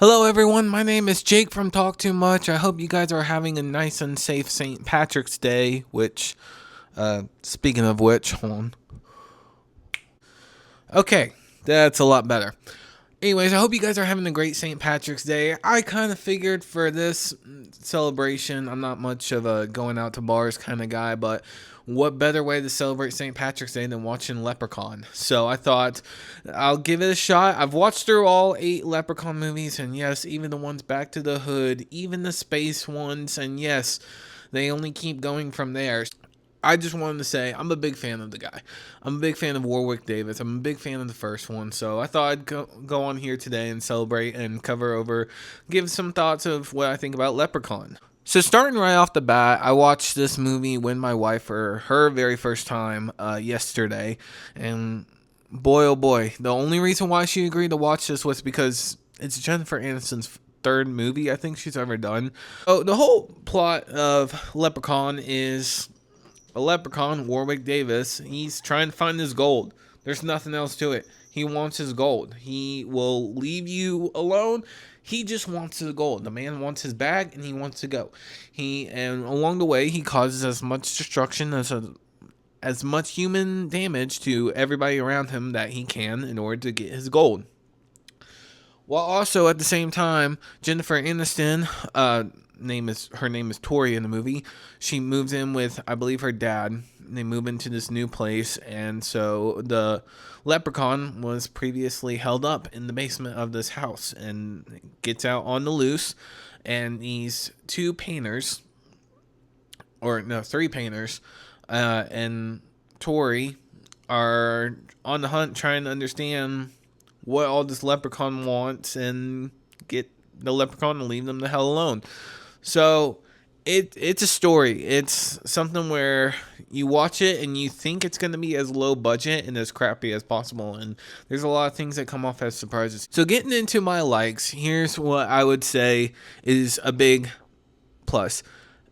Hello everyone, my name is Jake from Talk Too Much. I hope you guys are having a nice and safe St. Patrick's Day, speaking of which, hold on. Okay, that's a lot better. Anyways, I hope you guys are having a great St. Patrick's Day. I kind of figured for this celebration, I'm not much of a going out to bars kind of guy, but what better way to celebrate St. Patrick's Day than watching Leprechaun? So I thought I'll give it a shot. I've watched through all 8 Leprechaun movies, and yes, even the ones Back to the Hood, even the space ones, and yes, they only keep going from there. I just wanted to say I'm a big fan of the guy. I'm a big fan of Warwick Davis. I'm a big fan of the first one. So I thought I'd go on here today and celebrate and give some thoughts of what I think about Leprechaun. So starting right off the bat, I watched this movie with my wife for her very first time yesterday. And boy, oh boy, the only reason why she agreed to watch this was because it's Jennifer Aniston's third movie I think she's ever done. So the whole plot of Leprechaun is a leprechaun, Warwick Davis. He's trying to find his gold. There's nothing else to it. He wants his gold. He will leave you alone. He just wants his gold. The man wants his bag and he wants to go. And along the way he causes as much destruction as much human damage to everybody around him that he can in order to get his gold. While also at the same time, Jennifer Aniston, her name is Tori in the movie. She moves in with, I believe, her dad. They move into this new place, and so the leprechaun was previously held up in the basement of this house and gets out on the loose. And these three painters, and Tori are on the hunt trying to understand what all this leprechaun wants and get the leprechaun to leave them the hell alone. So it's a story. It's something where you watch it and you think it's going to be as low budget and as crappy as possible, and there's a lot of things that come off as surprises. So getting into my likes, here's what I would say is a big plus.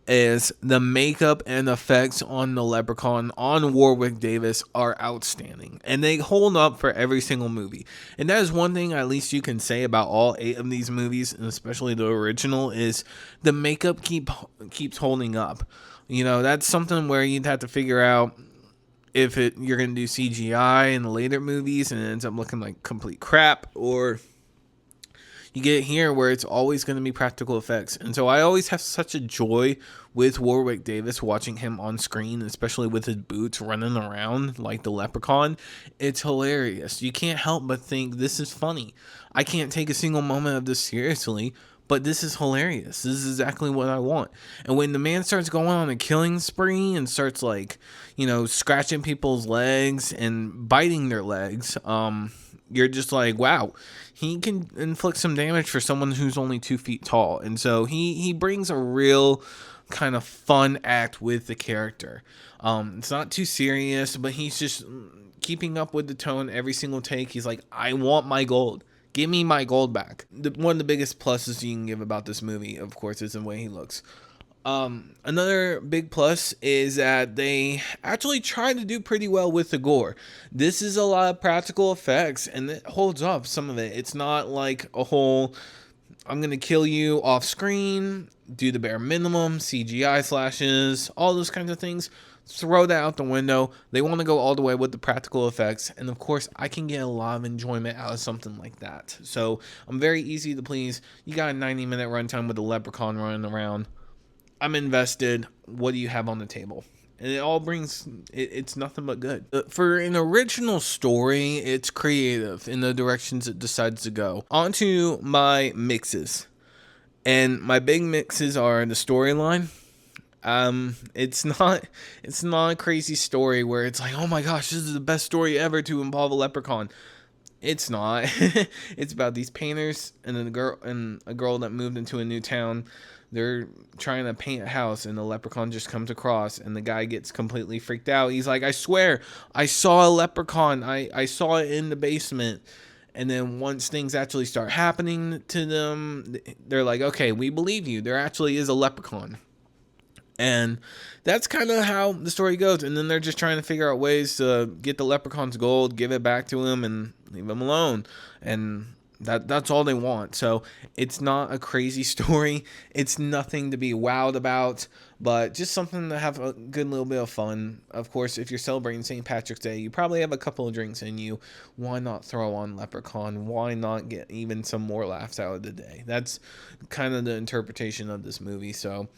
Is the makeup and effects on the leprechaun on Warwick Davis are outstanding, and they hold up for every single movie. And that is one thing at least you can say about all 8 of these movies, and especially the original, is the makeup keeps holding up. You know, that's something where you'd have to figure out if you're gonna do CGI in the later movies and it ends up looking like complete crap, or you get here where it's always going to be practical effects. And so I always have such a joy with Warwick Davis watching him on screen, especially with his boots running around like the leprechaun. It's hilarious. You can't help but think this is funny. I can't take a single moment of this seriously, but this is hilarious. This is exactly what I want. And when the man starts going on a killing spree and starts scratching people's legs and biting their legs, you're just like, wow, he can inflict some damage for someone who's only 2 feet tall. And so he brings a real kind of fun act with the character. It's not too serious, but he's just keeping up with the tone every single take. He's like, I want my gold. Give me my gold back. One of the biggest pluses you can give about this movie, of course, is the way he looks. Another big plus is that they actually try to do pretty well with the gore. This is a lot of practical effects, and it holds up some of it. It's not like a whole, I'm going to kill you off screen, do the bare minimum, CGI slashes, all those kinds of things. Throw that out the window. They want to go all the way with the practical effects, and of course I can get a lot of enjoyment out of something like that. So I'm very easy to please. You got a 90-minute runtime with the leprechaun running around. I'm invested. What do you have on the table? And it's nothing but good. For an original story, it's creative in the directions it decides to go. On to my mixes. And my big mixes are the storyline. It's not a crazy story where it's like, oh my gosh, this is the best story ever to involve a leprechaun. It's not. It's about these painters and a girl that moved into a new town. They're trying to paint a house, and the leprechaun just comes across, and the guy gets completely freaked out. He's like, I swear, I saw a leprechaun. I saw it in the basement. And then once things actually start happening to them, they're like, okay, we believe you. There actually is a leprechaun. And that's kind of how the story goes. And then they're just trying to figure out ways to get the leprechaun's gold, give it back to him, and leave him alone. And That's all they want. So it's not a crazy story. It's nothing to be wowed about, but just something to have a good little bit of fun. Of course, if you're celebrating St. Patrick's Day, you probably have a couple of drinks in you. Why not throw on Leprechaun? Why not get even some more laughs out of the day? That's kind of the interpretation of this movie. So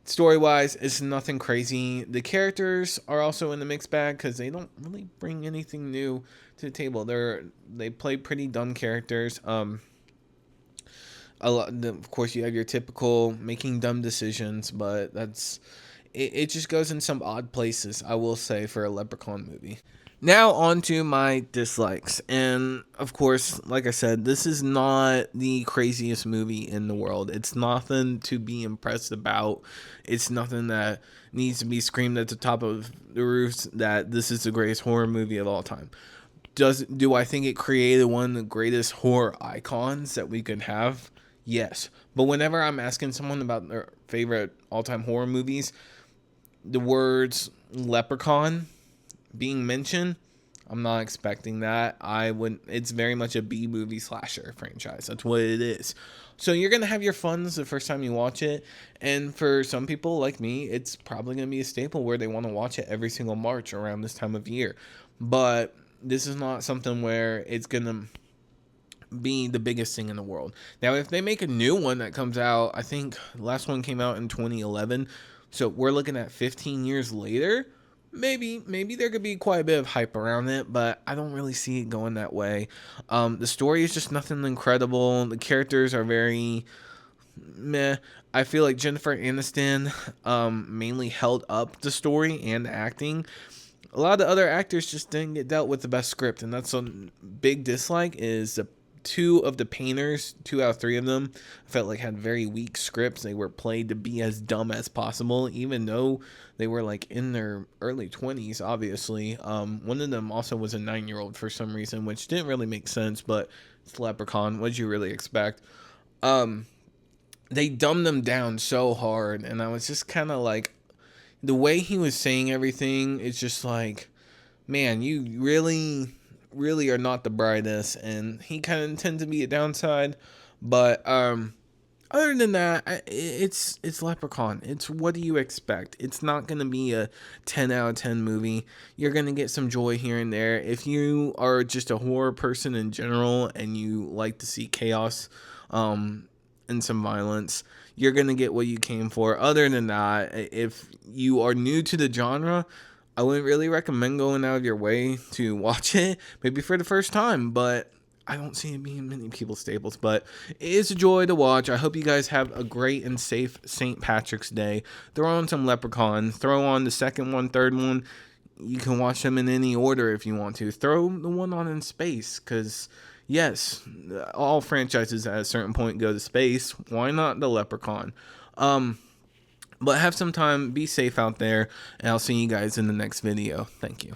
story wise, it's nothing crazy. The characters are also in the mixed bag because they don't really bring anything new to the table. They play pretty dumb characters. Of course, you have your typical making dumb decisions, but it just goes in some odd places, I will say, for a Leprechaun movie. Now on to my dislikes. And of course, like I said, this is not the craziest movie in the world. It's nothing to be impressed about. It's nothing that needs to be screamed at the top of the roofs that this is the greatest horror movie of all time. Do I think it created one of the greatest horror icons that we could have? Yes. But whenever I'm asking someone about their favorite all-time horror movies, the words Leprechaun being mentioned, I'm not expecting that. I wouldn't. It's very much a B movie slasher franchise. That's what it is. So you're gonna have your funs the first time you watch it, and for some people like me, it's probably gonna be a staple where they want to watch it every single March around this time of year. But this is not something where it's gonna be the biggest thing in the world. Now, if they make a new one that comes out, I think the last one came out in 2011, so we're looking at 15 years later. Maybe there could be quite a bit of hype around it, but I don't really see it going that way. The story is just nothing incredible. The characters are very meh. I feel like Jennifer Aniston mainly held up the story and the acting. A lot of the other actors just didn't get dealt with the best script, and that's a big dislike. Is the two of the painters, 2 out of 3 of them, felt like had very weak scripts. They were played to be as dumb as possible, even though they were like in their early 20s, obviously. One of them also was a 9-year-old for some reason, which didn't really make sense, but it's Leprechaun. What'd you really expect? They dumbed them down so hard, and I was just kind of like, the way he was saying everything, it's just like, man, you really are not the brightest, and he kind of tends to be a downside. But other than that, it's Leprechaun. It's, what do you expect? It's not gonna be a 10 out of 10 movie. You're gonna get some joy here and there. If you are just a horror person in general and you like to see chaos, and some violence, you're gonna get what you came for. Other than that, if you are new to the genre, I wouldn't really recommend going out of your way to watch it, maybe for the first time, but I don't see it being many people's staples. But it is a joy to watch. I hope you guys have a great and safe St. Patrick's Day. Throw on some Leprechaun. Throw on the second one, third one. You can watch them in any order if you want to. Throw the one on in space, because yes, all franchises at a certain point go to space. Why not the Leprechaun? But have some time, be safe out there, and I'll see you guys in the next video. Thank you.